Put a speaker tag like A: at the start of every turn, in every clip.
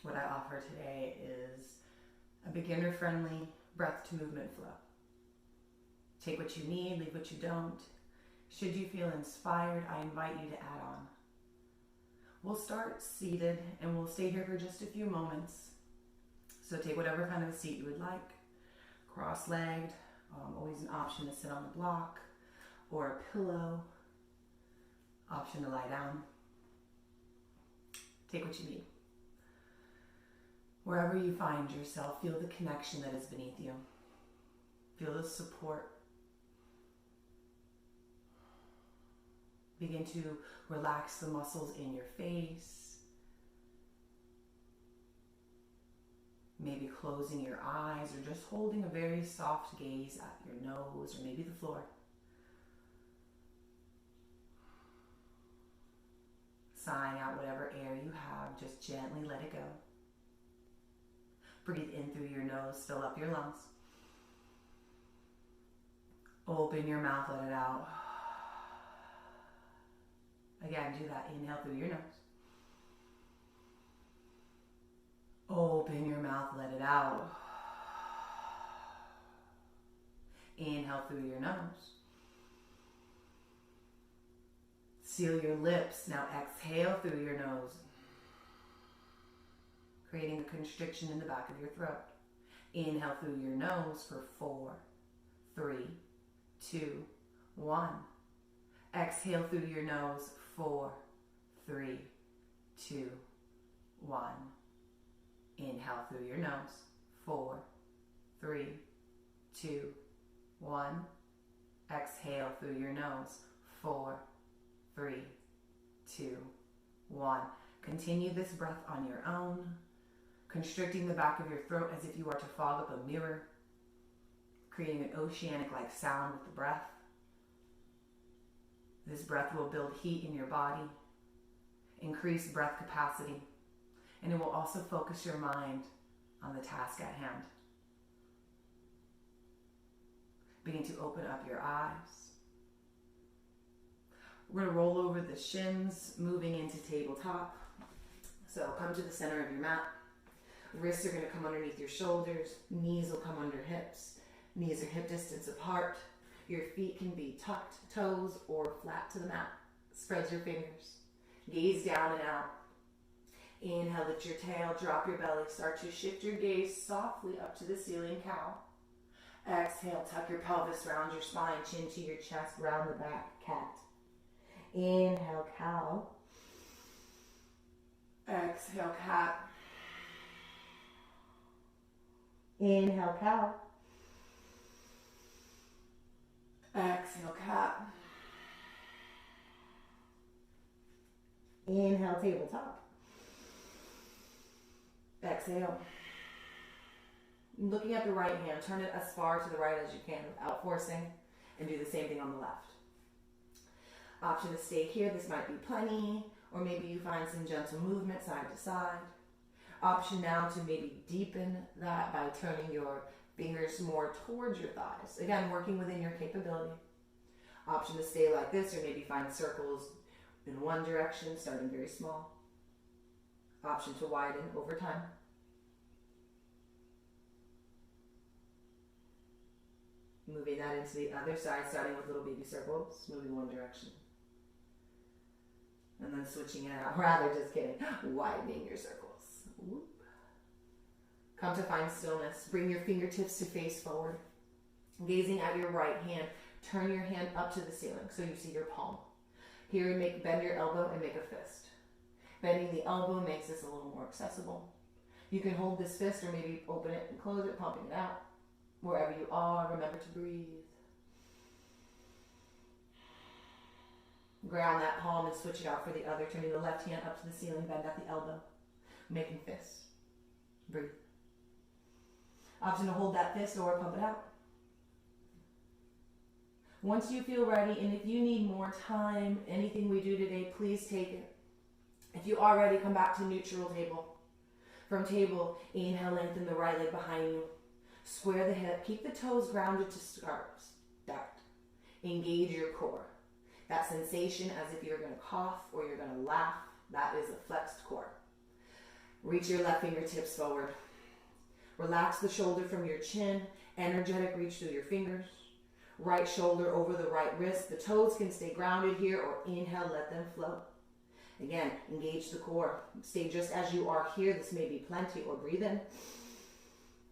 A: What I offer today is a beginner-friendly breath to movement flow. Take what you need, leave what you don't. Should you feel inspired, I invite you to add on. We'll start seated and we'll stay here for just a few moments. So take whatever kind of a seat you would like. Cross-legged, always an option to sit on the block or a pillow. Option to lie down. Take what you need. Wherever you find yourself, feel the connection that is beneath you. Feel the support. Begin to relax the muscles in your face. Maybe closing your eyes or just holding a very soft gaze at your nose or maybe the floor. Sighing out whatever air you have, just gently let it go. Breathe in through your nose, fill up your lungs. Open your mouth, let it out. Again, do that. Inhale through your nose. Open your mouth, let it out. Inhale through your nose. Seal your lips. Now exhale through your nose, creating a constriction in the back of your throat. Inhale through your nose for 4, 3, 2, 1. Exhale through your nose, 4, 3, 2, 1. Inhale through your nose, 4, 3, 2, 1. Exhale through your nose, 4, 3, 2, 1. Continue this breath on your own, constricting the back of your throat as if you are to fog up a mirror, creating an oceanic-like sound with the breath. This breath will build heat in your body, increase breath capacity, and it will also focus your mind on the task at hand. Begin to open up your eyes. We're going to roll over the shins, moving into tabletop. So come to the center of your mat. Wrists are going to come underneath your shoulders. Knees will come under hips. Knees are hip distance apart. Your feet can be tucked, toes, or flat to the mat. Spread your fingers. Gaze down and out. Inhale, lift your tail, drop your belly. Start to shift your gaze softly up to the ceiling, cow. Exhale, tuck your pelvis, round your spine, chin to your chest, round the back, cat. Inhale, cow. Exhale, cat. Inhale, cow. Exhale, cat. Inhale, tabletop. Exhale. Looking at the right hand, turn it as far to the right as you can without forcing, and do the same thing on the left. Option to stay here, this might be plenty, or maybe you find some gentle movement side to side. Option now to maybe deepen that by turning your fingers more towards your thighs. Again, working within your capability. Option to stay like this, or maybe find circles in one direction, starting very small. Option to widen over time. Moving that into the other side, starting with little baby circles, moving one direction. And then switching it out, rather just kidding, widening your circles. Whoop. Come to find stillness. Bring your fingertips to face forward. Gazing at your right hand, turn your hand up to the ceiling so you see your palm. Here, bend your elbow and make a fist. Bending the elbow makes this a little more accessible. You can hold this fist or maybe open it and close it, pumping it out. Wherever you are, remember to breathe. Ground that palm and switch it out for the other, turning the left hand up to the ceiling, bend at the elbow, making fist. Breathe. Option to hold that fist or pump it out. Once you feel ready, and if you need more time, anything we do today, please take it. If you are ready, come back to neutral table. From table, inhale, lengthen the right leg behind you. Square the hip, keep the toes grounded to start. Engage your core. That sensation as if you're going to cough or you're going to laugh, that is a flexed core. Reach your left fingertips forward. Relax the shoulder from your chin. Energetic reach through your fingers. Right shoulder over the right wrist. The toes can stay grounded here, or inhale, let them float. Again, engage the core. Stay just as you are here. This may be plenty, or breathe in.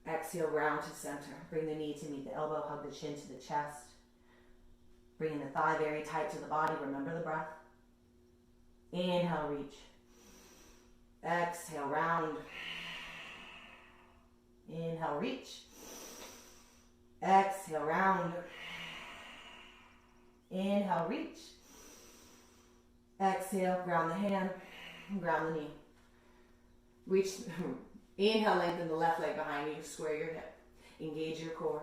A: Exhale, round to center. Bring the knee to meet the elbow. Hug the chin to the chest. Bringing the thigh very tight to the body. Remember the breath. Inhale, reach. Exhale, round. Inhale, reach. Exhale, round. Inhale, reach. Exhale, ground the hand, ground the knee. Reach, inhale, lengthen the left leg behind you, square your hip. Engage your core.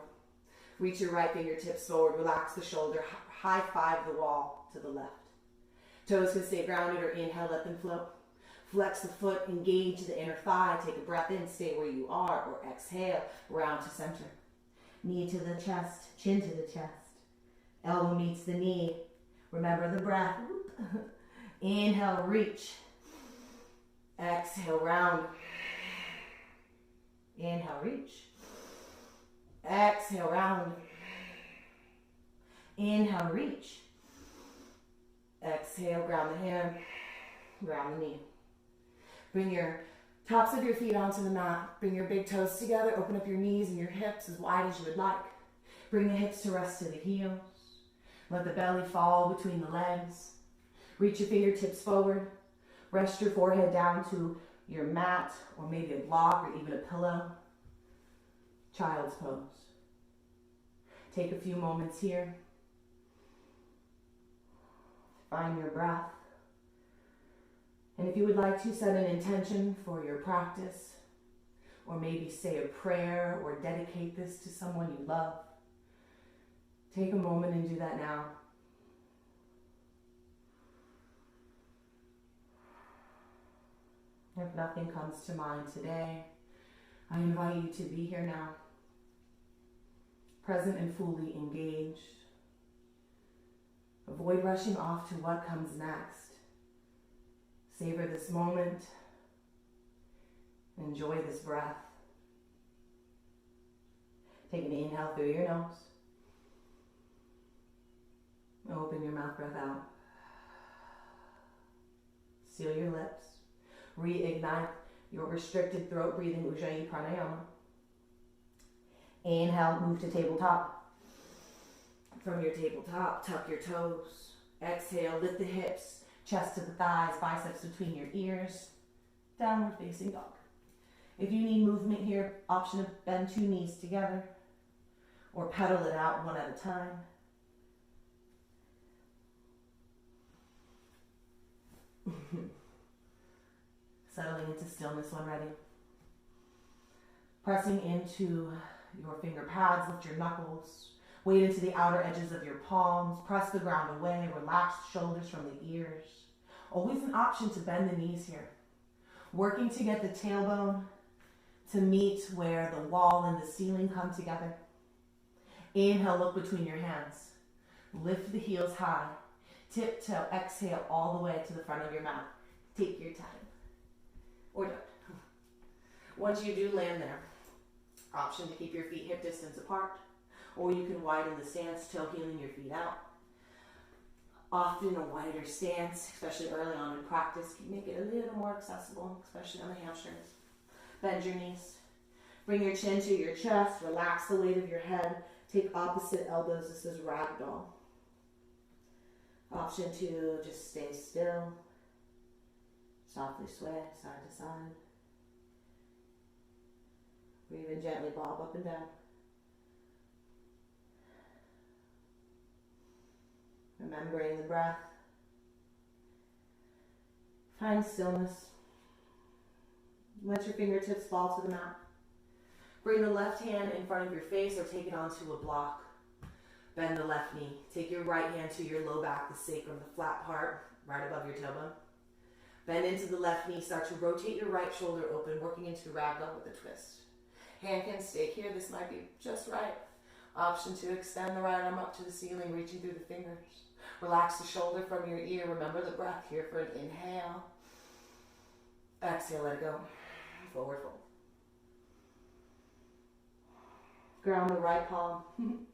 A: Reach your right fingertips forward, relax the shoulder, high five the wall to the left. Toes can stay grounded, or inhale, let them float. Flex the foot, engage the inner thigh, take a breath in, stay where you are, or exhale, round to center. Knee to the chest, chin to the chest. Elbow meets the knee. Remember the breath. Inhale, reach. Exhale, round. Inhale, reach. Exhale, round. Inhale, reach. Exhale, ground the hand, ground the knee. Bring your tops of your feet onto the mat. Bring your big toes together. Open up your knees and your hips as wide as you would like. Bring the hips to rest to the heels. Let the belly fall between the legs. Reach your fingertips forward. Rest your forehead down to your mat, or maybe a block, or even a pillow. Child's pose. Take a few moments here. Find your breath. And if you would like to set an intention for your practice, or maybe say a prayer or dedicate this to someone you love, take a moment and do that now. If nothing comes to mind today, I invite you to be here now, present and fully engaged. Avoid rushing off to what comes next. Savor this moment. Enjoy this breath. Take an inhale through your nose. Open your mouth, breath out. Seal your lips. Reignite your restricted throat breathing, Ujjayi Pranayama. Inhale, move to tabletop. From your tabletop, tuck your toes. Exhale, lift the hips, chest to the thighs, biceps between your ears. Downward facing dog. If you need movement here, option to bend two knees together or pedal it out one at a time. Settling into stillness when ready. Pressing into your finger pads, lift your knuckles. Weight into the outer edges of your palms. Press the ground away. Relax the shoulders from the ears. Always an option to bend the knees here. Working to get the tailbone to meet where the wall and the ceiling come together. Inhale, look between your hands. Lift the heels high. Tiptoe, exhale all the way to the front of your mat. Take your time. Or don't. Once you do land there, option to keep your feet hip distance apart, or you can widen the stance, toe heeling your feet out. Often a wider stance, especially early on in practice, can make it a little more accessible, especially on the hamstrings. Bend your knees. Bring your chin to your chest. Relax the weight of your head. Take opposite elbows. This is ragdoll. Option to just stay still. Softly sway side to side. Or even gently bob up and down. Remembering the breath. Find stillness. Let your fingertips fall to the mat. Bring the left hand in front of your face or take it onto a block. Bend the left knee. Take your right hand to your low back, the sacrum, the flat part, right above your tailbone. Bend into the left knee. Start to rotate your right shoulder open, working into ragdoll with a twist. Hand can stay here. This might be just right. Option to extend the right arm up to the ceiling, reaching through the fingers. Relax the shoulder from your ear. Remember the breath here for an inhale. Exhale, let it go. forward fold. Ground the right palm,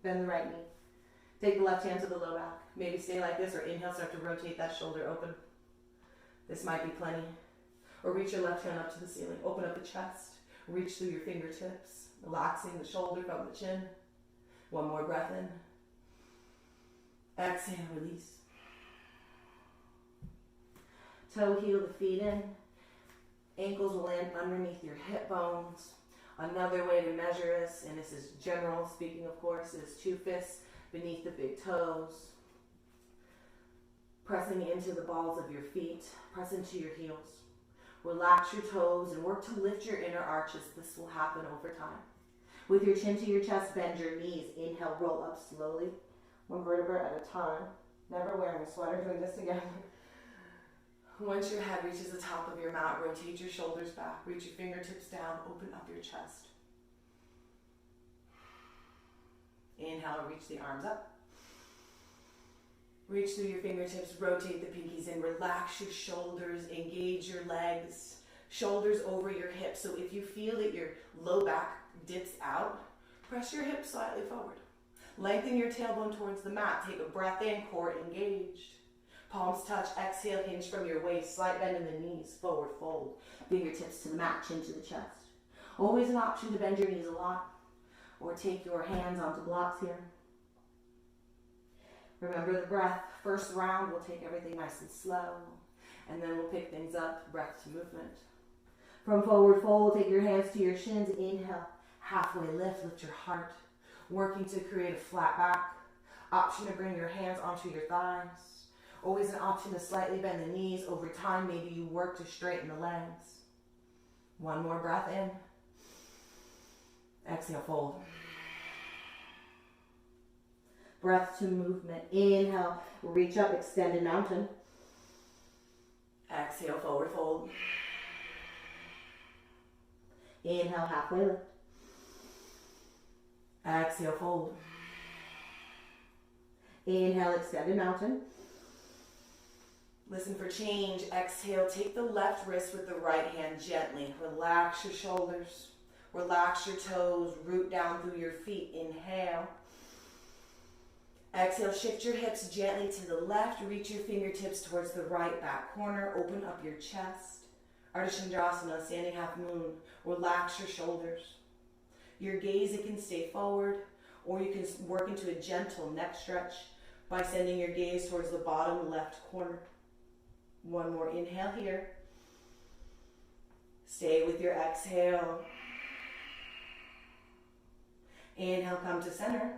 A: bend the right knee. Take the left hand to the low back. Maybe stay like this, or inhale, start to rotate that shoulder open. This might be plenty. Or reach your left hand up to the ceiling. Open up the chest. Reach through your fingertips, relaxing the shoulder from the chin. One more breath in. Exhale, release. Toe heel the feet in. Ankles will land underneath your hip bones. Another way to measure this, and this is general speaking of course, is 2 fists beneath the big toes. Pressing into the balls of your feet. Press into your heels. Relax your toes and work to lift your inner arches. This will happen over time. With your chin to your chest, bend your knees. Inhale, roll up slowly. 1 vertebra at a time. Never wearing a sweater, doing this together. Once your head reaches the top of your mat, rotate your shoulders back. Reach your fingertips down. Open up your chest. Inhale, reach the arms up. Reach through your fingertips, rotate the pinkies in, relax your shoulders, engage your legs, shoulders over your hips. So if you feel that your low back dips out, press your hips slightly forward. Lengthen your tailbone towards the mat. Take a breath in, core engaged. Palms touch, exhale, hinge from your waist, slight bend in the knees, forward fold. Fingertips to the mat, chin to the chest. Always an option to bend your knees a lot, or take your hands onto blocks here. Remember the breath. First round, we'll take everything nice and slow, and then we'll pick things up, breath to movement. From forward fold, take your hands to your shins. Inhale, halfway lift your heart. Working to create a flat back. Option to bring your hands onto your thighs. Always an option to slightly bend the knees. Over time, maybe you work to straighten the legs. One more breath in. Exhale, fold. Breath to movement. Inhale, reach up, extended mountain. Exhale, forward fold. Inhale, halfway lift. Exhale, fold. Inhale, extended mountain. Listen for change. Exhale, take the left wrist with the right hand gently. Relax your shoulders. Relax your toes. Root down through your feet. Inhale. Exhale, shift your hips gently to the left. Reach your fingertips towards the right back corner. Open up your chest. Ardha Chandrasana, standing half moon. Relax your shoulders. Your gaze, it can stay forward, or you can work into a gentle neck stretch by sending your gaze towards the bottom left corner. One more inhale here. Stay with your exhale. Inhale, come to center.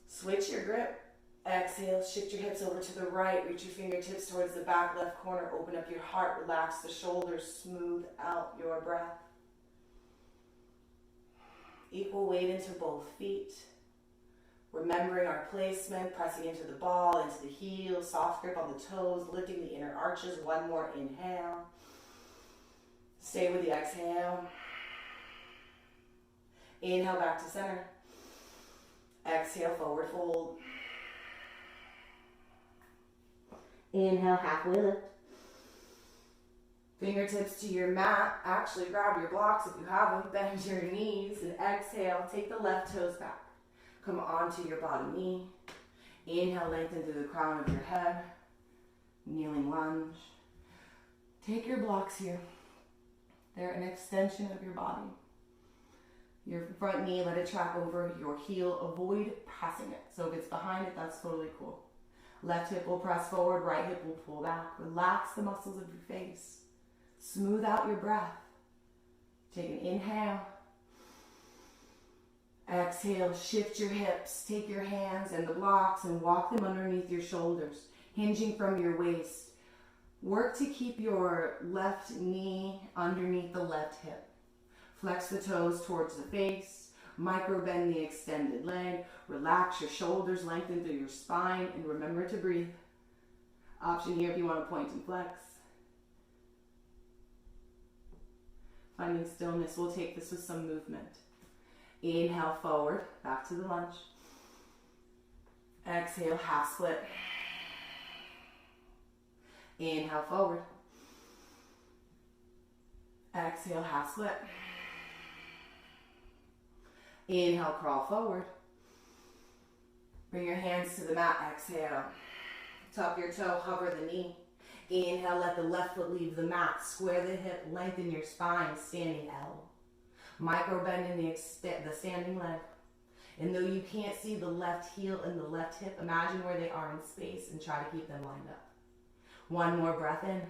A: Switch your grip. Exhale, shift your hips over to the right. Reach your fingertips towards the back left corner. Open up your heart. Relax the shoulders. Smooth out your breath. Equal weight into both feet. Remembering our placement, pressing into the ball, into the heel, soft grip on the toes, lifting the inner arches. One more inhale. Stay with the exhale. Inhale, back to center. Exhale, forward fold. Inhale, halfway lift. Fingertips to your mat. Actually, grab your blocks if you have them. Bend your knees and exhale. Take the left toes back. Come onto your bottom knee. Inhale, lengthen through the crown of your head. Kneeling lunge. Take your blocks here. They're an extension of your body. Your front knee, let it track over your heel. Avoid pressing it. So if it's behind it, that's totally cool. Left hip will press forward, right hip will pull back. Relax the muscles of your face. Smooth out your breath. Take an inhale. Exhale, shift your hips. Take your hands and the blocks and walk them underneath your shoulders, hinging from your waist. Work to keep your left knee underneath the left hip. Flex the toes towards the face. Micro bend the extended leg. Relax your shoulders, lengthen through your spine, and remember to breathe. Option here if you want to point and flex. Finding stillness, we'll take this with some movement. Inhale forward, back to the lunge. Exhale, half split. Inhale forward. Exhale, half split. Inhale, crawl forward. Bring your hands to the mat, exhale. Tuck your toe, hover the knee. Inhale, let the left foot leave the mat. Square the hip, lengthen your spine, standing L. Micro bend in the standing leg. And though you can't see the left heel and the left hip, imagine where they are in space and try to keep them lined up. One more breath in.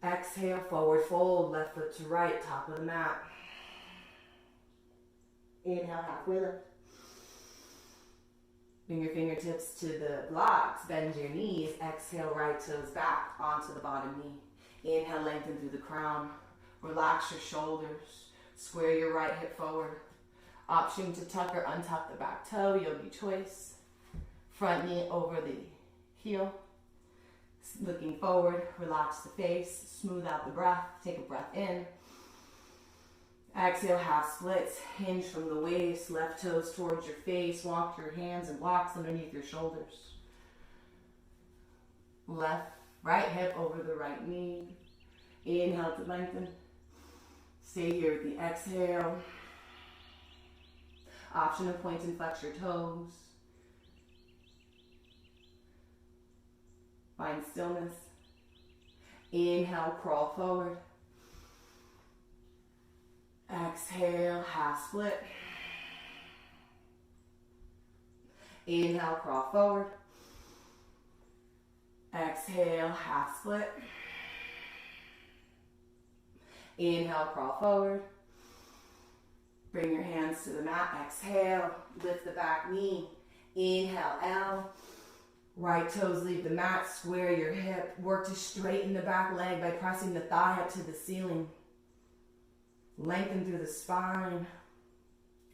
A: Exhale, forward fold, left foot to right, top of the mat. Inhale, halfway lift. Bring your fingertips to the blocks, bend your knees. Exhale, right toes back onto the bottom knee. Inhale, lengthen through the crown. Relax your shoulders. Square your right hip forward. Option to tuck or untuck the back toe, yogi choice. Front knee over the heel. Looking forward, relax the face, smooth out the breath. Take a breath in. Exhale, half splits, hinge from the waist, left toes towards your face, walk your hands and blocks underneath your shoulders. Right hip over the right knee. Inhale to lengthen. Stay here with the exhale. Option to point and flex your toes. Find stillness. Inhale, crawl forward. Exhale, half split. Inhale, crawl forward. Exhale, half split. Inhale, crawl forward. Bring your hands to the mat. Exhale, lift the back knee. Inhale, L. Right toes leave the mat. Square your hip. Work to straighten the back leg by pressing the thigh up to the ceiling. Lengthen through the spine.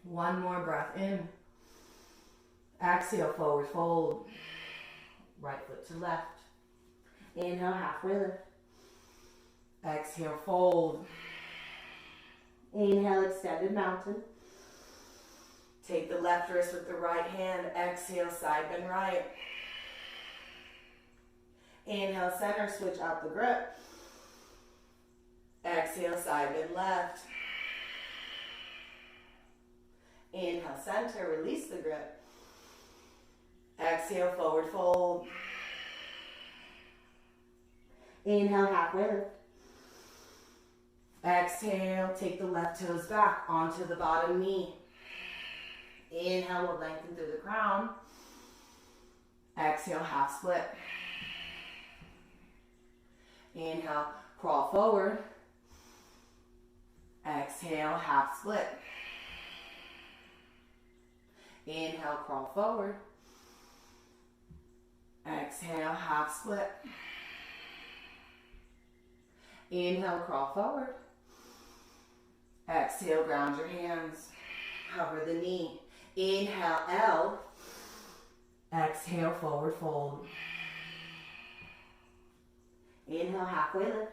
A: One more breath in. Exhale, forward fold. Right foot to left. Inhale, halfway lift. Exhale, fold. Inhale, extended mountain. Take the left wrist with the right hand. Exhale, side bend right. Inhale, center, switch out the grip. Exhale, side bend left. Inhale, center, release the grip. Exhale, forward fold. Inhale, halfway lift. Exhale, take the left toes back onto the bottom knee. Inhale, we'll lengthen through the crown. Exhale, half split. Inhale, crawl forward. Exhale, half split. Inhale, crawl forward. Exhale, half split. Inhale, crawl forward. Exhale, ground your hands. Hover the knee. Inhale, L. Exhale, forward fold. Inhale, halfway lift.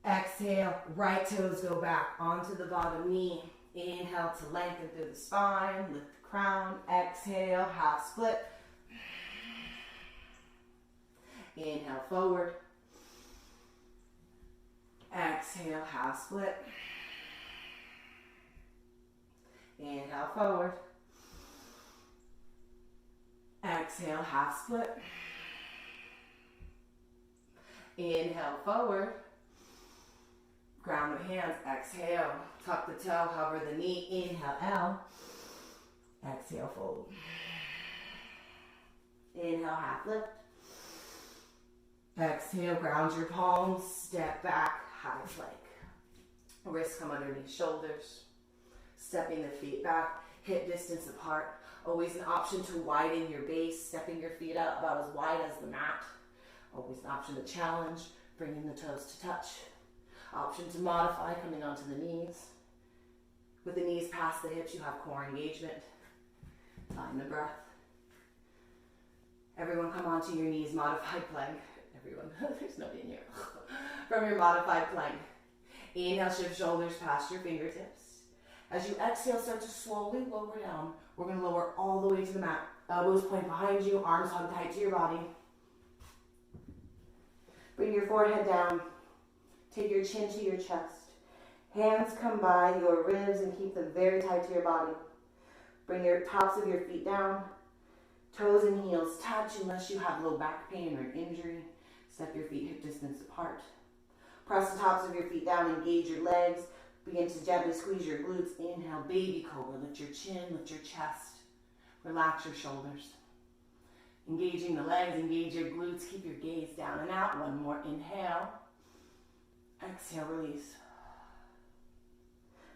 A: Exhale, right toes go back onto the bottom knee. Inhale to lengthen through the spine, lift the crown. Exhale, half split. Inhale, forward. Exhale, half split. Inhale, forward. Exhale, half split. Inhale, forward. Ground the hands. Exhale. Tuck the toe, hover the knee. Inhale, L. Exhale, fold. Inhale, half lift. Exhale, ground your palms. Step back, high plank. Wrists come underneath shoulders. Stepping the feet back, hip distance apart. Always an option to widen your base, stepping your feet out about as wide as the mat. Always an option to challenge, bringing the toes to touch. Option to modify, coming onto the knees. With the knees past the hips, you have core engagement. Find the breath. Everyone come onto your knees, modified plank. Everyone, there's nobody in here. From your modified plank. Inhale, shift shoulders past your fingertips. As you exhale, start to slowly lower down. We're going to lower all the way to the mat. Elbows point behind you, arms hug tight to your body. Bring your forehead down.
B: Take your chin to your chest. Hands come by your ribs and keep them very tight to your body. Bring your tops of your feet down. Toes and heels touch unless you have low back pain or an injury. Step your feet hip distance apart. Press the tops of your feet down, engage your legs. Begin to gently squeeze your glutes. Inhale, baby cobra. Lift your chin, lift your chest. Relax your shoulders. Engaging the legs, engage your glutes. Keep your gaze down and out. One more. Inhale. Exhale, release.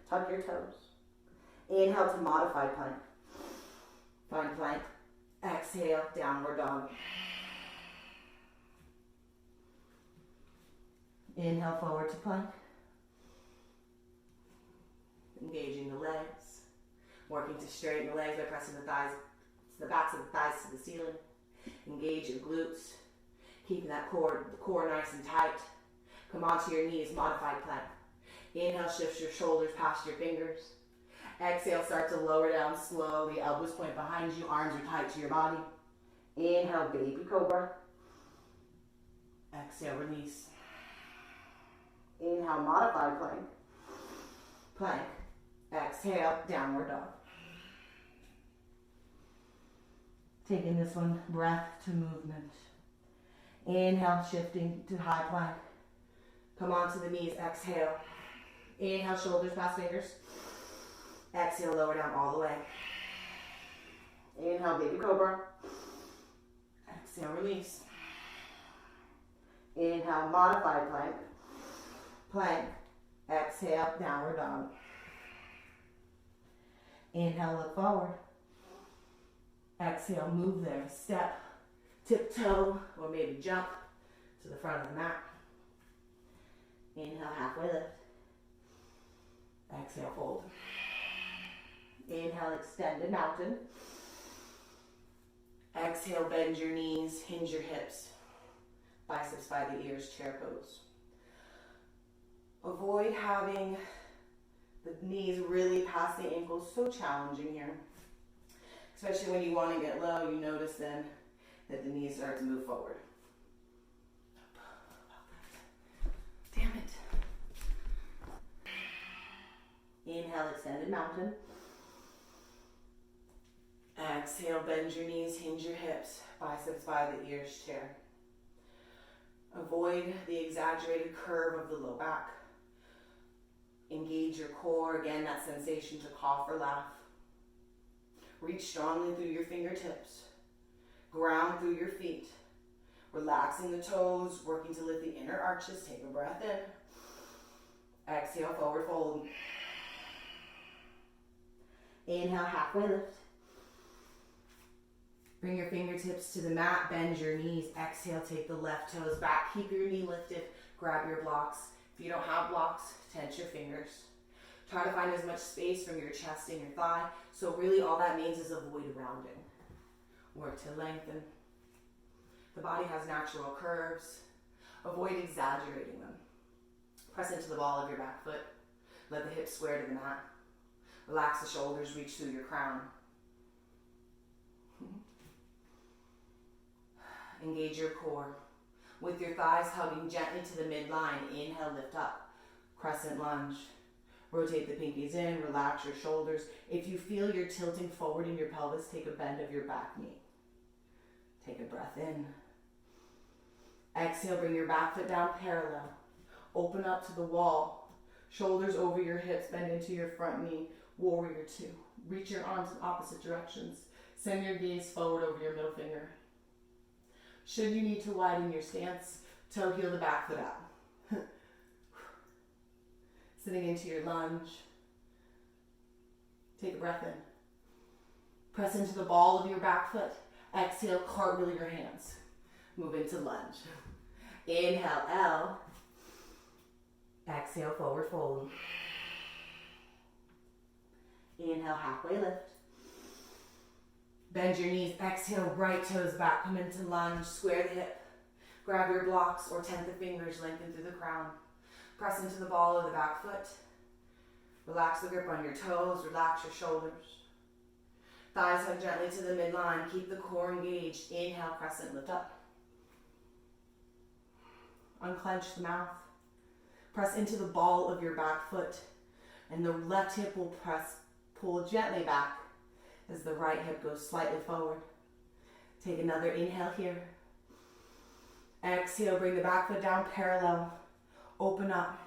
B: Tuck your toes. Inhale to modified plank. Find plank. Exhale, downward dog. Inhale, forward to plank. Engaging the legs. Working to straighten the legs by pressing the thighs, the backs of the thighs to the ceiling. Engage your glutes. Keeping that core, the core nice and tight. Come onto your knees, modified plank. Inhale, shift your shoulders past your fingers. Exhale, start to lower down slowly. Elbows point behind you, arms are tight to your body. Inhale, baby cobra. Exhale, release. Inhale, modified plank. Plank. Exhale, downward dog. Taking this one, breath to movement. Inhale, shifting to high plank. Come onto the knees, exhale. Inhale, shoulders past fingers. Exhale, lower down all the way. Inhale, baby cobra. Exhale, release. Inhale, modified plank. Plank. Exhale, downward dog. Inhale, look forward. Exhale, move there. Step, tiptoe, or maybe jump to the front of the mat. Inhale, halfway lift. Exhale, fold. Inhale, extended mountain. Exhale, bend your knees, hinge your hips. Biceps by the ears, chair pose. Avoid having the knees really past the ankles, so challenging here. Especially when you want to get low, you notice then that the knees start to move forward. Damn it. Inhale, extended mountain. Exhale, bend your knees, hinge your hips, biceps by the ears, chair. Avoid the exaggerated curve of the low back. Engage your core, again, that sensation to cough or laugh. Reach strongly through your fingertips. Ground through your feet. Relaxing the toes, working to lift the inner arches. Take a breath in. Exhale, forward fold. Inhale, halfway lift. Bring your fingertips to the mat, bend your knees. Exhale, take the left toes back. Keep your knee lifted. Grab your blocks. If you don't have blocks, tense your fingers. Try to find as much space from your chest and your thigh. So really all that means is avoid rounding. Work to lengthen. The body has natural curves. Avoid exaggerating them. Press into the ball of your back foot. Let the hips square to the mat. Relax the shoulders, reach through your crown. Engage your core. With your thighs hugging gently to the midline, inhale, lift up. Crescent lunge. Rotate the pinkies in, relax your shoulders. If you feel you're tilting forward in your pelvis, take a bend of your back knee. Take a breath in. Exhale, bring your back foot down parallel. Open up to the wall. Shoulders over your hips, bend into your front knee. Warrior two. Reach your arms in opposite directions. Send your gaze forward over your middle finger. Should you need to widen your stance, toe heel the back foot out. Sitting into your lunge. Take a breath in. Press into the ball of your back foot. Exhale, cartwheel your hands. Move into lunge. Inhale, L. Exhale, forward fold. Inhale, halfway lift. Bend your knees. Exhale, right toes back. Come into lunge. Square the hip. Grab your blocks or tent the fingers. Lengthen through the crown. Press into the ball of the back foot. Relax the grip on your toes. Relax your shoulders. Thighs hug gently to the midline. Keep the core engaged. Inhale, crescent, lift up. Unclench the mouth. Press into the ball of your back foot, and the left hip will pull gently back as the right hip goes slightly forward. Take another inhale here. Exhale, bring the back foot down parallel. Open up.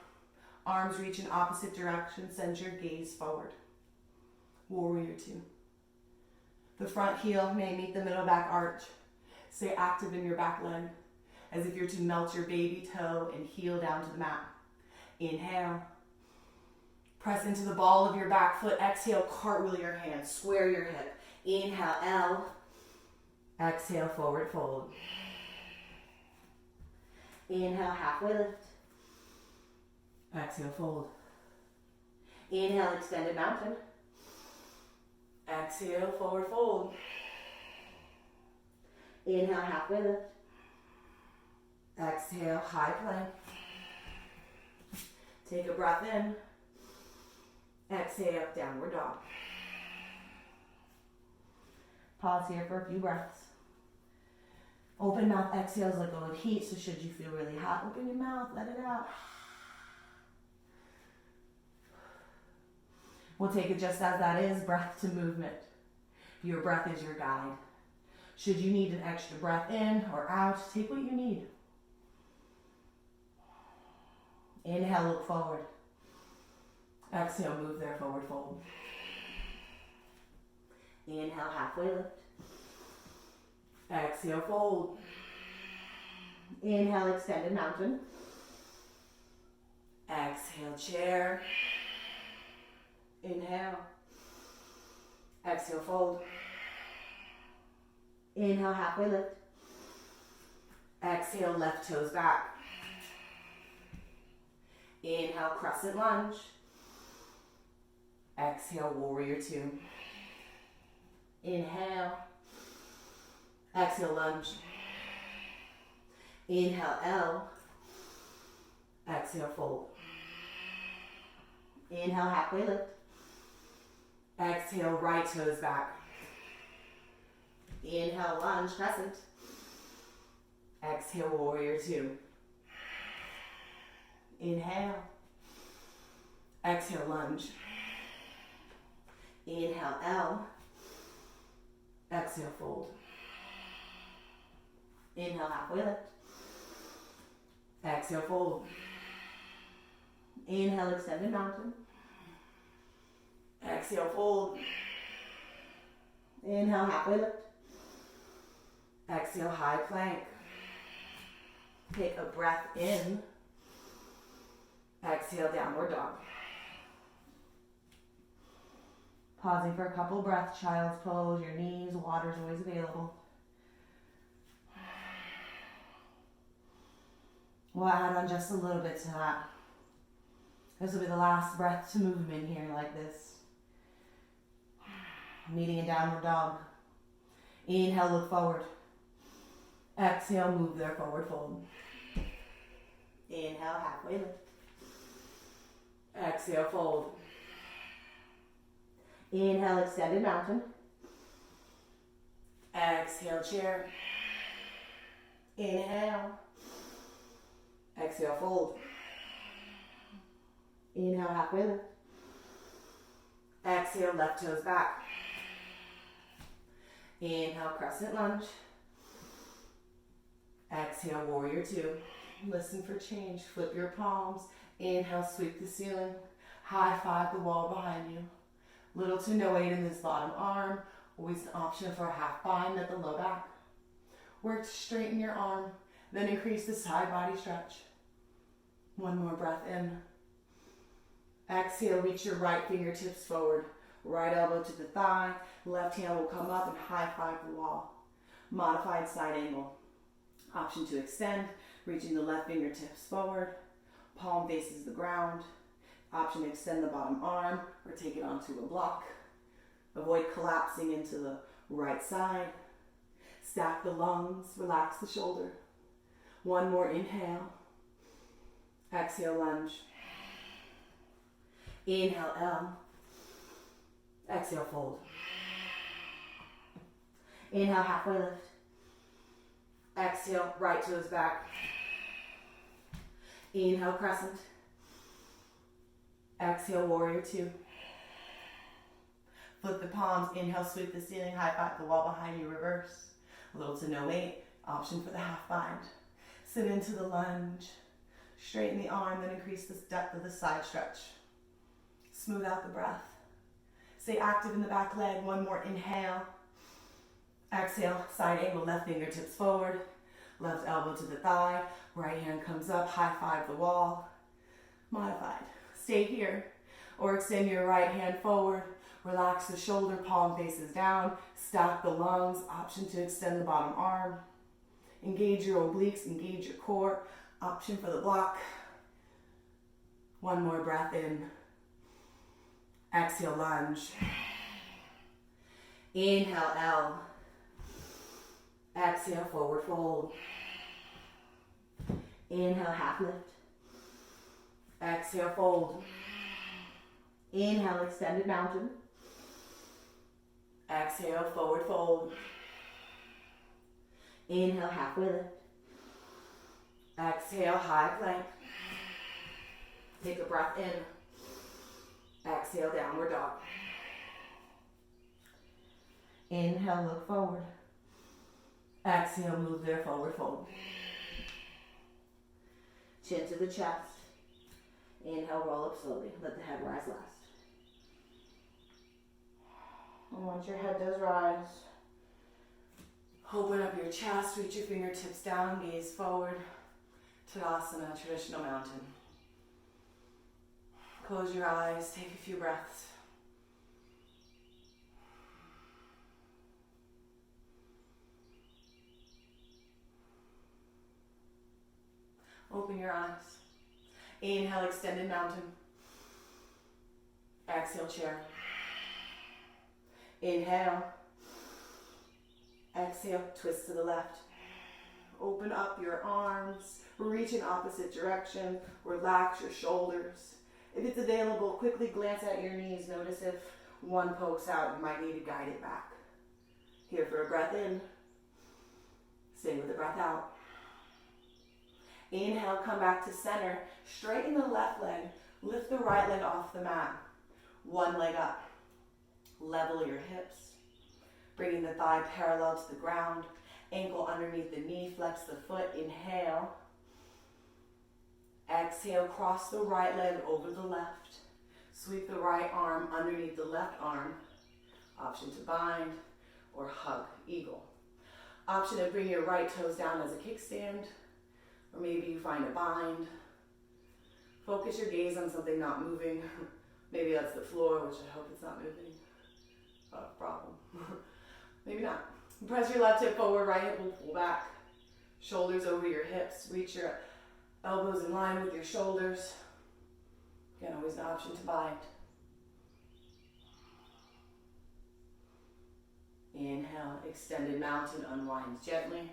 B: Arms reach in opposite directions. Send your gaze forward. Warrior two. The front heel may meet the middle back arch. Stay active in your back leg, as if you're to melt your baby toe and heel down to the mat. Inhale. Press into the ball of your back foot. Exhale, cartwheel your hands. Square your hip. Inhale, L. Exhale, forward fold. Inhale, halfway lift. Exhale, fold. Inhale, extended mountain. Exhale, forward fold. Inhale, halfway lift. Exhale, high plank. Take a breath in. Exhale, downward dog. Pause here for a few breaths. Open mouth exhales let go of heat, so should you feel really hot, open your mouth, let it out. We'll take it just as that is, breath to movement. Your breath is your guide. Should you need an extra breath in or out, take what you need. Inhale, look forward. Exhale, move there, forward fold. Inhale, halfway lift. Exhale, fold. Inhale, extended mountain. Exhale, chair. Inhale. Exhale, fold. Inhale, halfway lift. Exhale, left toes back. Inhale, crescent lunge. Exhale, warrior two. Inhale. Exhale, lunge. Inhale, L. Exhale, fold. Inhale, halfway lift. Exhale, right toes back. Inhale, lunge, crescent. Exhale, warrior two. Inhale. Exhale, lunge. Inhale, L. Exhale, fold. Inhale, halfway lift. Exhale, fold. Inhale, extended mountain. Exhale, fold. Inhale, halfway lift. Exhale, high plank. Take a breath in. Exhale, downward dog. Pausing for a couple breaths, child's pose, your knees, water's always available. We'll add on just a little bit to that. This will be the last breath to movement here like this. Meeting in downward dog. Inhale, look forward. Exhale, move there, forward fold. Inhale, halfway lift. Exhale, fold. Inhale, extended mountain. Exhale, chair. Inhale. Exhale, fold. Inhale, halfway lift. Exhale, left toes back. Inhale, crescent lunge. Exhale, warrior two. Listen for change. Flip your palms. Inhale, sweep the ceiling. High five the wall behind you. Little to no weight in this bottom arm. Always an option for a half bind at the low back. Work to straighten your arm. Then increase the side body stretch. One more breath in. Exhale, reach your right fingertips forward. Right elbow to the thigh. Left hand will come up and high five the wall. Modified side angle. Option to extend, reaching the left fingertips forward. Palm faces the ground. Option to extend the bottom arm or take it onto a block. Avoid collapsing into the right side. Stack the lungs, relax the shoulder. One more inhale. Exhale, lunge. Inhale, L. Exhale, fold. Inhale, halfway lift. Exhale, right toes back. Inhale, crescent.
A: Exhale, warrior two. Flip the palms, inhale, sweep the ceiling, high five the wall behind you, reverse. A little to no weight, option for the half bind. Sit into the lunge. Straighten the arm, then increase the depth of the side stretch. Smooth out the breath. Stay active in the back leg. One more inhale. Exhale, side angle, left fingertips forward. Left elbow to the thigh. Right hand comes up, high five the wall. Modified. Stay here. Or extend your right hand forward. Relax the shoulder, palm faces down. Stack the lungs, option to extend the bottom arm. Engage your obliques, engage your core. Option for the block. One more breath in. Exhale, lunge. Inhale, L. Exhale, forward fold. Inhale, half lift. Exhale, fold. Inhale, extended mountain. Exhale, forward fold. Inhale, halfway lift. Exhale, high plank. Take a breath in. Exhale, downward dog. Inhale, look forward. Exhale, move there, forward fold. Chin to the chest. Inhale, roll up slowly. Let the head rise last. And once your head does rise, open up your chest, reach your fingertips down, gaze forward. Tadasana, traditional mountain. Close your eyes, take a few breaths. Open your eyes. Inhale, extended mountain. Exhale, chair. Inhale. Exhale, twist to the left. Open up your arms. Reach in opposite direction. Relax your shoulders. If it's available, quickly glance at your knees. Notice if one pokes out, you might need to guide it back. Here for a breath in. Stay with the breath out. Inhale, come back to center. Straighten the left leg. Lift the right leg off the mat. One leg up. Level your hips. Bringing the thigh parallel to the ground. Ankle underneath the knee. Flex the foot. Inhale. Exhale, cross the right leg over the left. Sweep the right arm underneath the left arm. Option to bind or hug, eagle. Option to bring your right toes down as a kickstand. Or maybe you find a bind. Focus your gaze on something not moving. Maybe that's the floor, which I hope it's not moving. Problem. Maybe not. Press your left hip forward, right hip will pull back. Shoulders over your hips. Reach your elbows in line with your shoulders. Again, always an option to bind. Inhale, extended mountain, unwinds gently.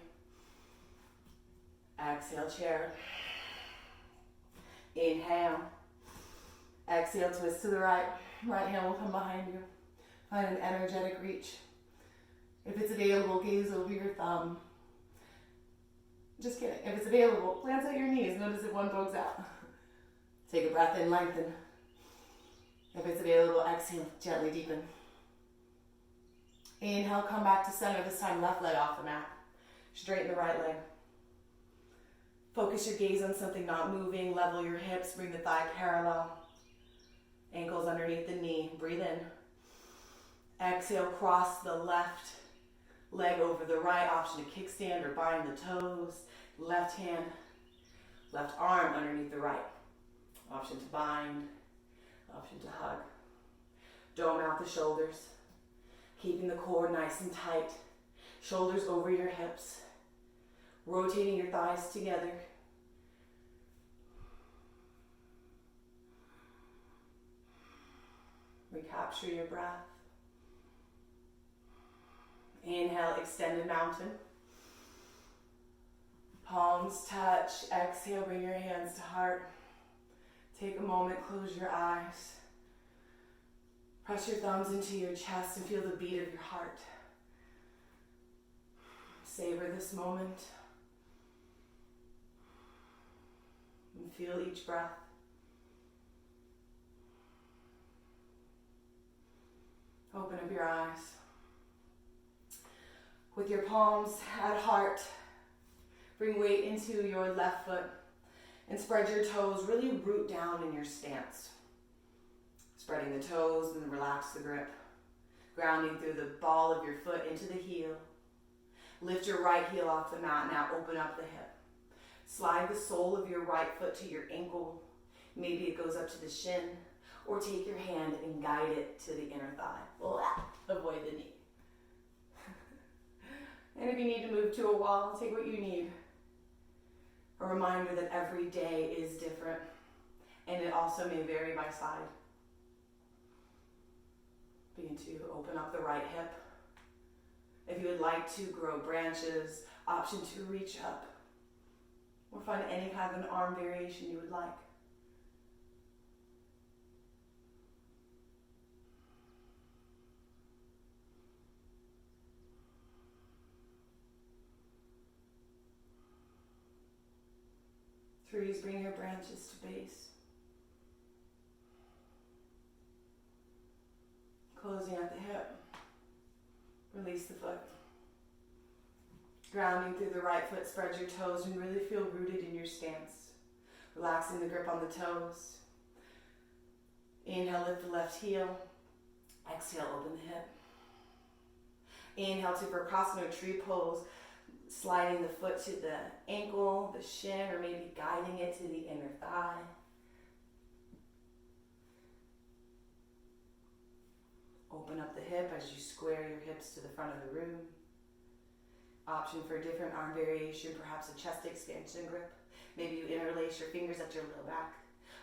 A: Exhale, chair. Inhale. Exhale, twist to the right. Right hand will come behind you. Find an energetic reach. If it's available, gaze over your thumb. Just kidding. If it's available, glance at your knees. Notice if one pokes out. Take a breath in, lengthen. If it's available, exhale, gently deepen. Inhale, come back to center. This time, left leg off the mat. Straighten the right leg. Focus your gaze on something not moving. Level your hips. Bring the thigh parallel. Ankles underneath the knee. Breathe in. Exhale, cross the left leg over the right. Option to kickstand or bind the toes. Left hand, left arm underneath the right. Option to bind. Option to hug. Dome out the shoulders. Keeping the core nice and tight. Shoulders over your hips. Rotating your thighs together. Recapture your breath. Inhale, extended mountain. Palms touch. Exhale, bring your hands to heart. Take a moment, close your eyes. Press your thumbs into your chest and feel the beat of your heart. Savor this moment. And feel each breath. your eyes. With your palms at heart, bring weight into your left foot and spread your toes. Really root down in your stance. Spreading the toes and relax the grip. Grounding through the ball of your foot into the heel. Lift your right heel off the mat. Now open up the hip. Slide the sole of your right foot to your ankle. Maybe it goes up to the shin. Or take your hand and guide it to the inner thigh. Avoid the knee. And if you need to move to a wall, take what you need. A reminder that every day is different. And it also may vary by side. Begin to open up the right hip. If you would like to grow branches, option to reach up. Or find any kind of an arm variation you would like. Threes, bring your branches to base. Closing at the hip. Release the foot. Grounding through the right foot, spread your toes and really feel rooted in your stance. Relaxing the grip on the toes. Inhale, lift the left heel. Exhale, open the hip. Inhale to Virasana tree pose. Sliding the foot to the ankle, the shin, or maybe guiding it to the inner thigh. Open up the hip as you square your hips to the front of the room. Option for a different arm variation, perhaps a chest extension grip. Maybe you interlace your fingers at your low back.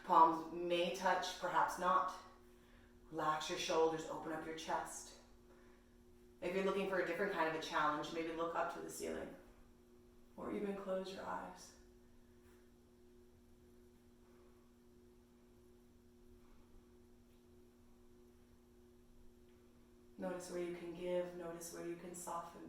A: Palms may touch, perhaps not. Relax your shoulders, open up your chest. If you're looking for a different kind of a challenge, maybe look up to the ceiling. Or even close your eyes. Notice where you can give, notice where you can soften.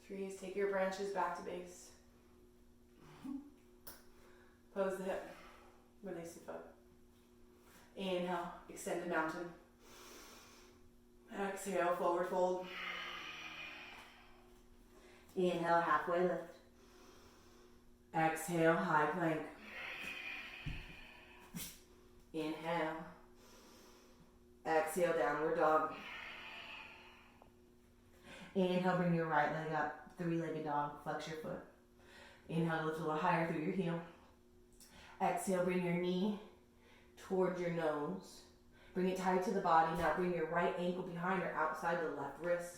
A: Threes, take your branches back to base. Pose the hip. Release the foot. Inhale, extend the mountain. Exhale, forward fold.
B: Inhale, halfway lift.
A: Exhale, high plank. Inhale. Exhale, downward dog.
B: Inhale, bring your right leg up. Three-legged dog. Flex your foot.
A: Inhale, lift a little higher through your heel. Exhale, bring your knee towards your nose. Bring it tight to the body. Now bring your right ankle behind or outside the left wrist.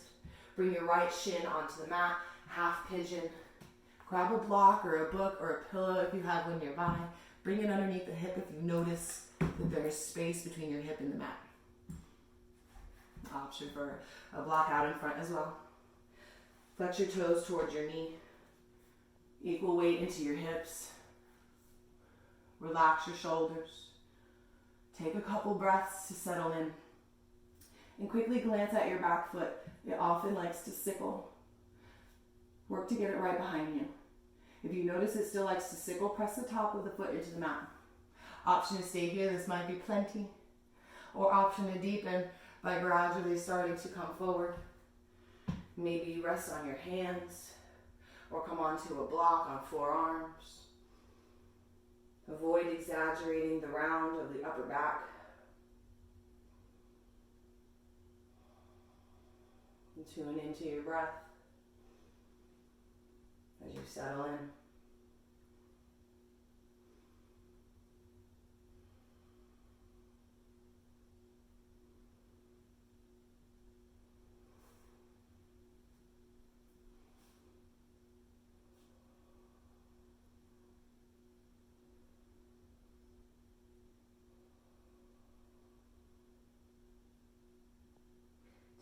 A: Bring your right shin onto the mat. Half pigeon. Grab a block or a book or a pillow if you have one nearby. Bring it underneath the hip if you notice that there is space between your hip and the mat. Option for a block out in front as well. Flex your toes towards your knee. Equal weight into your hips. Relax your shoulders. Take a couple breaths to settle in. And quickly glance at your back foot. It often likes to sickle. Work to get it right behind you. If you notice it still likes to sickle, press the top of the foot into the mat. Option to stay here, this might be plenty. Or option to deepen by gradually starting to come forward. Maybe rest on your hands or come onto a block on forearms. Avoid exaggerating the round of the upper back. And tune into your breath as you settle in.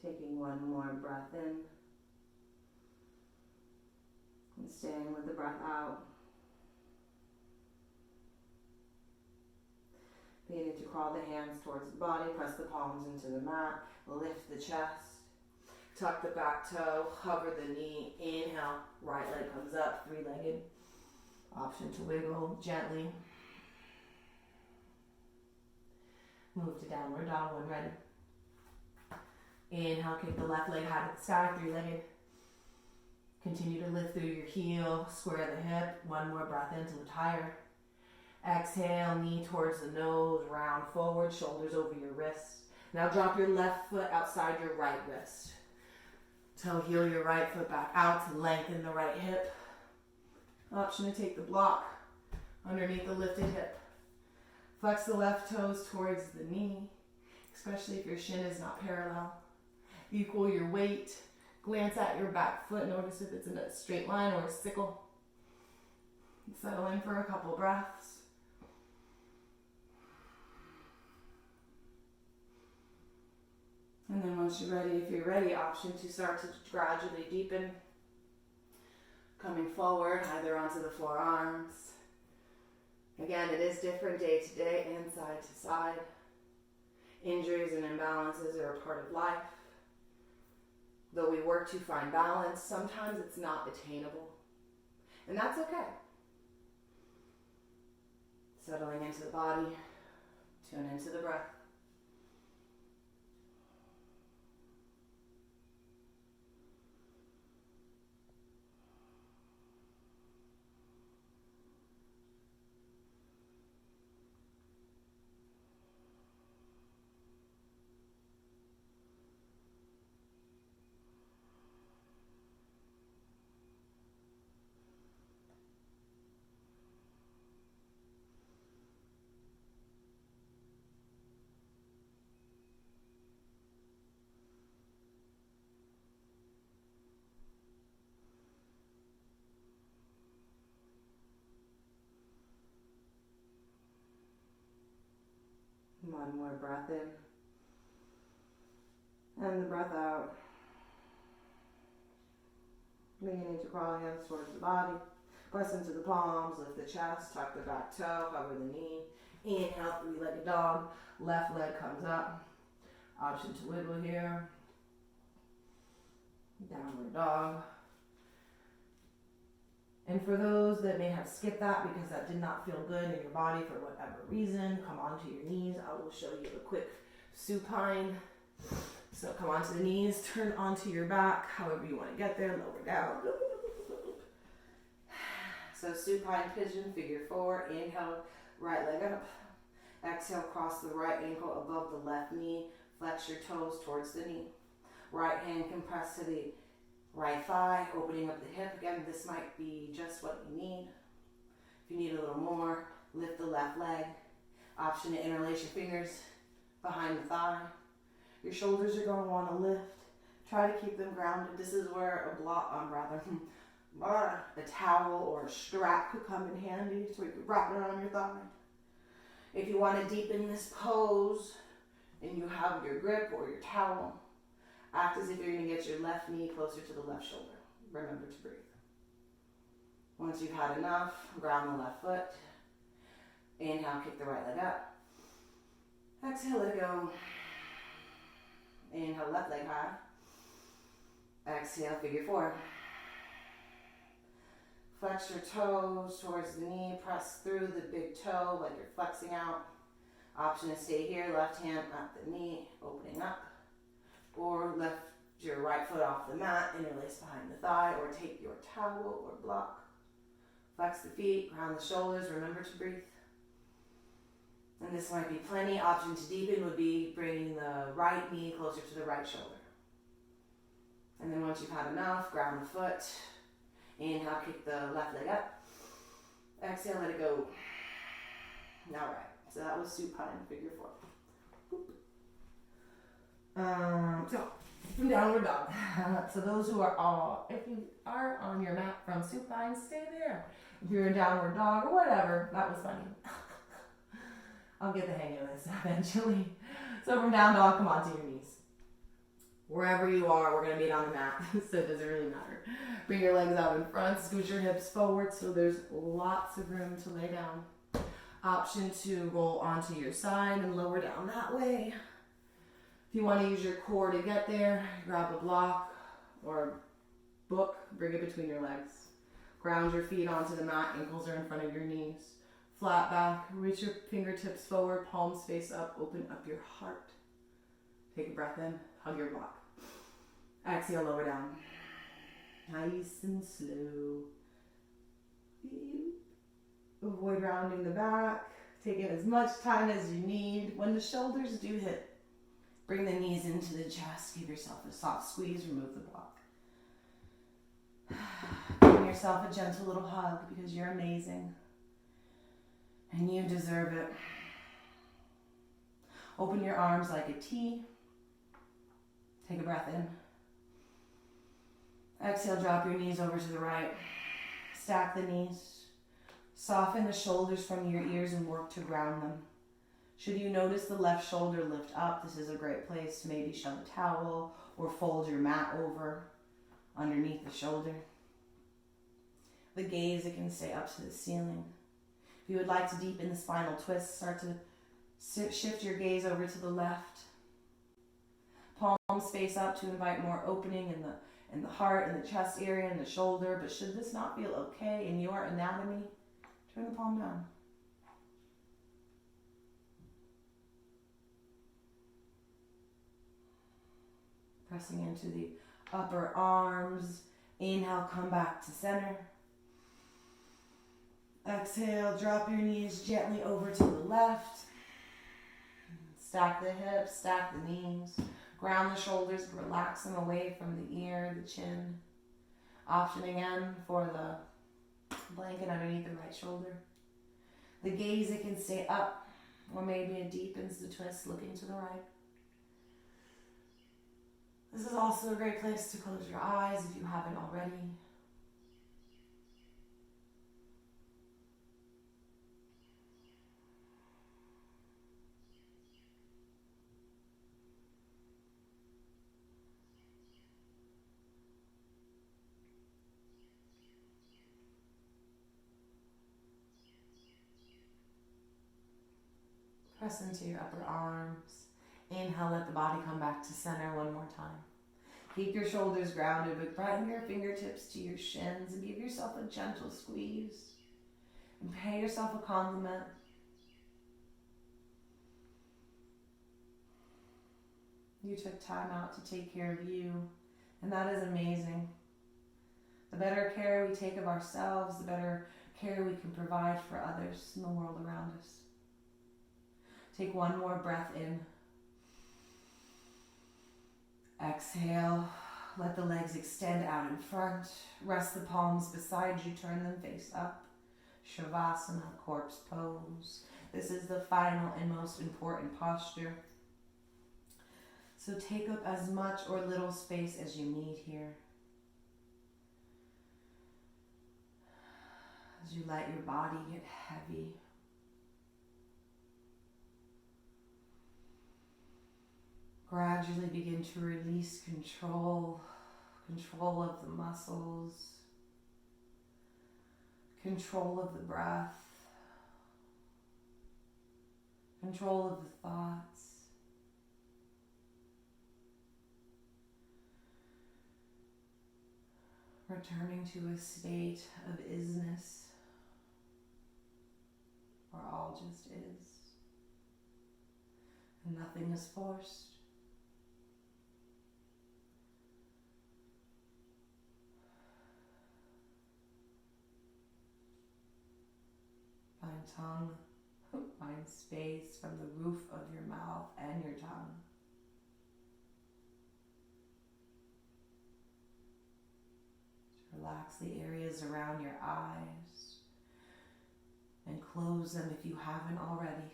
A: Taking one more breath in and staying with the breath out. Beginning to crawl the hands towards the body, press the palms into the mat, lift the chest. Tuck the back toe, hover the knee, inhale, right leg comes up, three-legged. Option to wiggle gently. Move to downward dog when ready. Inhale, kick the left leg high to the sky, three-legged. Continue to lift through your heel, square the hip. One more breath in to lift higher. Exhale, knee towards the nose, round forward, shoulders over your wrist. Now drop your left foot outside your right wrist. Toe heel your right foot back out to lengthen the right hip. Option to take the block underneath the lifted hip. Flex the left toes towards the knee, especially if your shin is not parallel. Equal your weight. Glance at your back foot. Notice if it's in a straight line or a sickle. Settle in for a couple breaths. And then once you're ready, if you're ready, option to start to gradually deepen. Coming forward, either onto the forearms. Again, it is different day to day and side to side. Injuries and imbalances are a part of life. Though we work to find balance, sometimes it's not attainable. And that's okay. Settling into the body, tune into the breath. One more breath in. And the breath out. Beginning to crawl hands towards the body. Press into the palms, lift the chest, tuck the back toe, hover the knee. Inhale, three-legged dog. Left leg comes up. Option to wiggle here. Downward dog. And for those that may have skipped that because that did not feel good in your body for whatever reason, come onto your knees. I will show you a quick supine. So come onto the knees, turn onto your back, however you want to get there, lower down. So supine pigeon, figure four. Inhale, right leg up. Exhale, cross the right ankle above the left knee. Flex your toes towards the knee. Right hand can press to the right thigh, opening up the hip. Again, this might be just what you need. If you need a little more, lift the left leg. Option to interlace your fingers behind the thigh. Your shoulders are going to want to lift. Try to keep them grounded. This is where a towel or a strap could come in handy, so you could wrap it around your thigh. If you want to deepen this pose and you have your grip or your towel, act as if you're going to get your left knee closer to the left shoulder. Remember to breathe. Once you've had enough, ground the left foot. Inhale, kick the right leg up. Exhale, let it go. Inhale, left leg high. Exhale, figure four. Flex your toes towards the knee. Press through the big toe like you're flexing out. Option to stay here. Left hand at the knee, opening up. Or lift your right foot off the mat, interlace behind the thigh, or take your towel or block. Flex the feet, ground the shoulders, remember to breathe. And this might be plenty. Option to deepen would be bringing the right knee closer to the right shoulder. And then once you've had enough, ground the foot. Inhale, kick the left leg up. Exhale, let it go. All right, so that was supine, figure four. So, from downward dog. So those who are if you are on your mat from supine, stay there. If you're in downward dog or whatever, that was funny. I'll get the hang of this eventually. So from down dog, come onto your knees. Wherever you are, we're going to meet on the mat, so it doesn't really matter. Bring your legs out in front, scoot your hips forward so there's lots of room to lay down. Option to roll onto your side and lower down that way. If If you want to use your core to get there, grab a block or book, bring it between your legs. Ground your feet onto the mat, ankles are in front of your knees. Flat back, reach your fingertips forward, palms face up, open up your heart. Take a breath in, hug your block. Exhale, lower down. Nice and slow. Avoid rounding the back. Take in as much time as you need. When the shoulders do hit, bring the knees into the chest. Give yourself a soft squeeze, remove the block. Give yourself a gentle little hug because you're amazing. And you deserve it. Open your arms like a T. Take a breath in. Exhale, drop your knees over to the right. Stack the knees. Soften the shoulders from your ears and work to ground them. Should you notice the left shoulder lift up, this is a great place to maybe shove a towel or fold your mat over underneath the shoulder. The gaze, it can stay up to the ceiling. If you would like to deepen the spinal twist, start to shift your gaze over to the left. Palms face up to invite more opening in the heart and the chest area and the shoulder. But should this not feel okay in your anatomy, turn the palm down. Pressing into the upper arms. Inhale, come back to center. Exhale, drop your knees gently over to the left. Stack the hips, stack the knees. Ground the shoulders, relax them away from the ear, the chin. Option again for the blanket underneath the right shoulder. The gaze, it can stay up, or maybe it deepens the twist, looking to the right. This is also a great place to close your eyes if you haven't already. Press into your upper arms. Inhale, let the body come back to center one more time. Keep your shoulders grounded, but bring your fingertips to your shins and give yourself a gentle squeeze. And pay yourself a compliment. You took time out to take care of you, and that is amazing. The better care we take of ourselves, the better care we can provide for others in the world around us. Take one more breath in. Exhale. Let the legs extend out in front. Rest the palms beside you. Turn them face up. Shavasana, corpse pose. This is the final and most important posture. So take up as much or little space as you need here. As you let your body get heavy. Gradually begin to release control of the muscles, control of the breath, control of the thoughts. Returning to a state of isness, where all just is, and nothing is forced. Find tongue, find space from the roof of your mouth and your tongue. Relax the areas around your eyes and close them if you haven't already.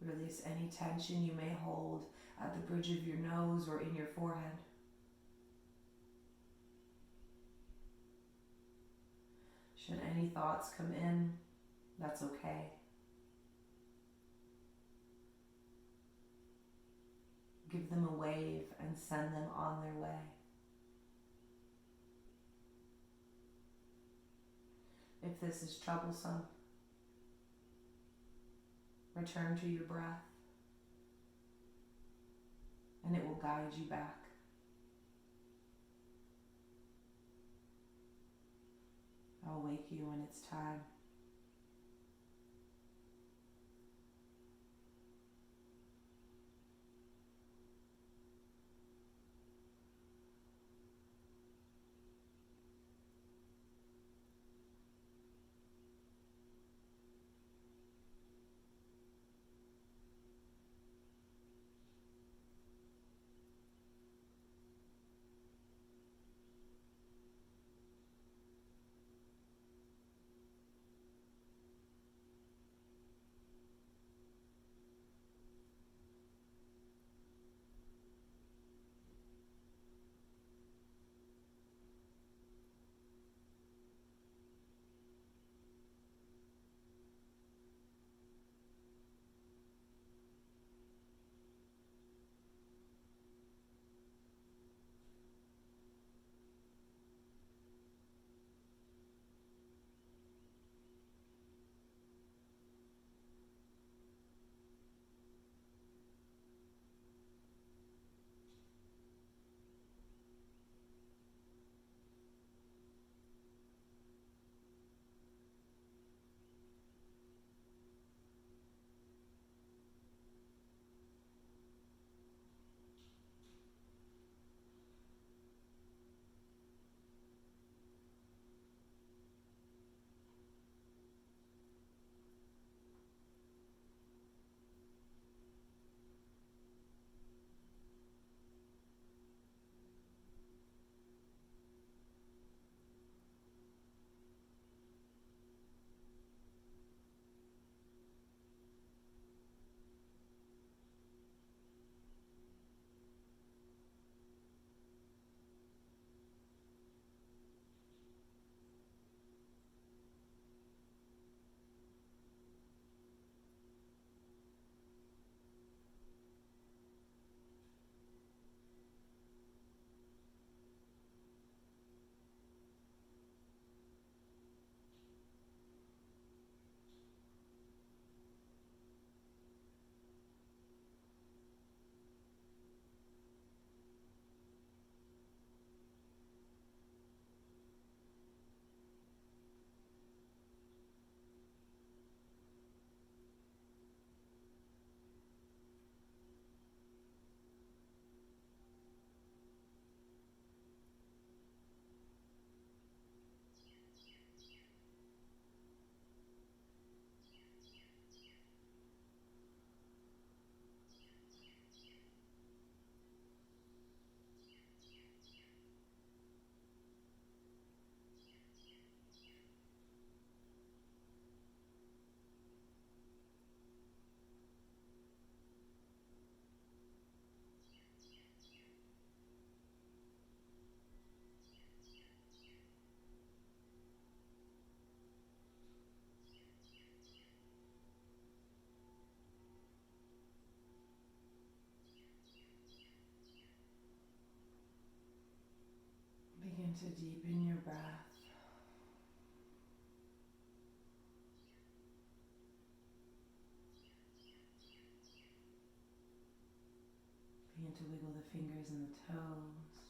A: Release any tension you may hold at the bridge of your nose or in your forehead. Should any thoughts come in, that's okay. Give them a wave and send them on their way. If this is troublesome, Return to your breath, and it will guide you back. I'll wake you when it's time. Begin to deepen your breath. Begin to wiggle the fingers and the toes.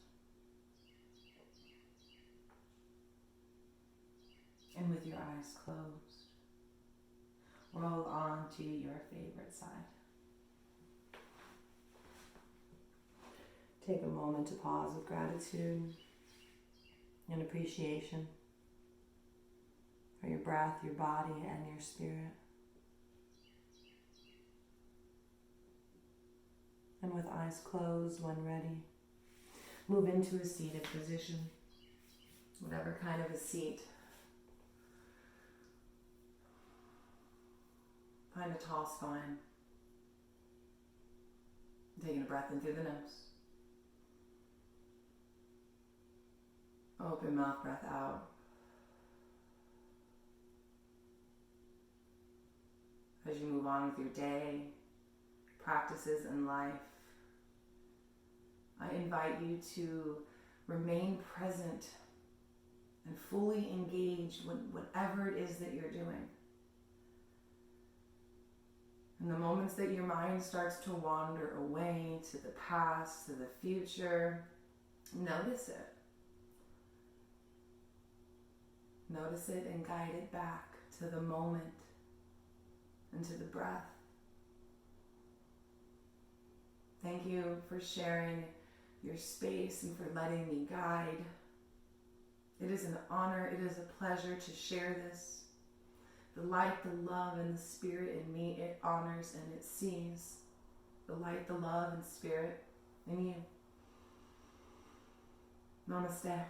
A: And with your eyes closed, roll on to your favorite side. Take a moment to pause with gratitude and appreciation for your breath, your body, and your spirit. And with eyes closed, when ready, move into a seated position, whatever kind of a seat. Find a tall spine. Taking a breath in through the nose. Open mouth, breath out. As you move on with your day, practices in life, I invite you to remain present and fully engaged with whatever it is that you're doing. And the moments that your mind starts to wander away to the past, to the future, notice it. Notice it and guide it back to the moment and to the breath. Thank you for sharing your space and for letting me guide. It is an honor, it is a pleasure to share this. The light, the love, and the spirit in me, it honors and it sees the light, the love, and spirit in you. Namaste.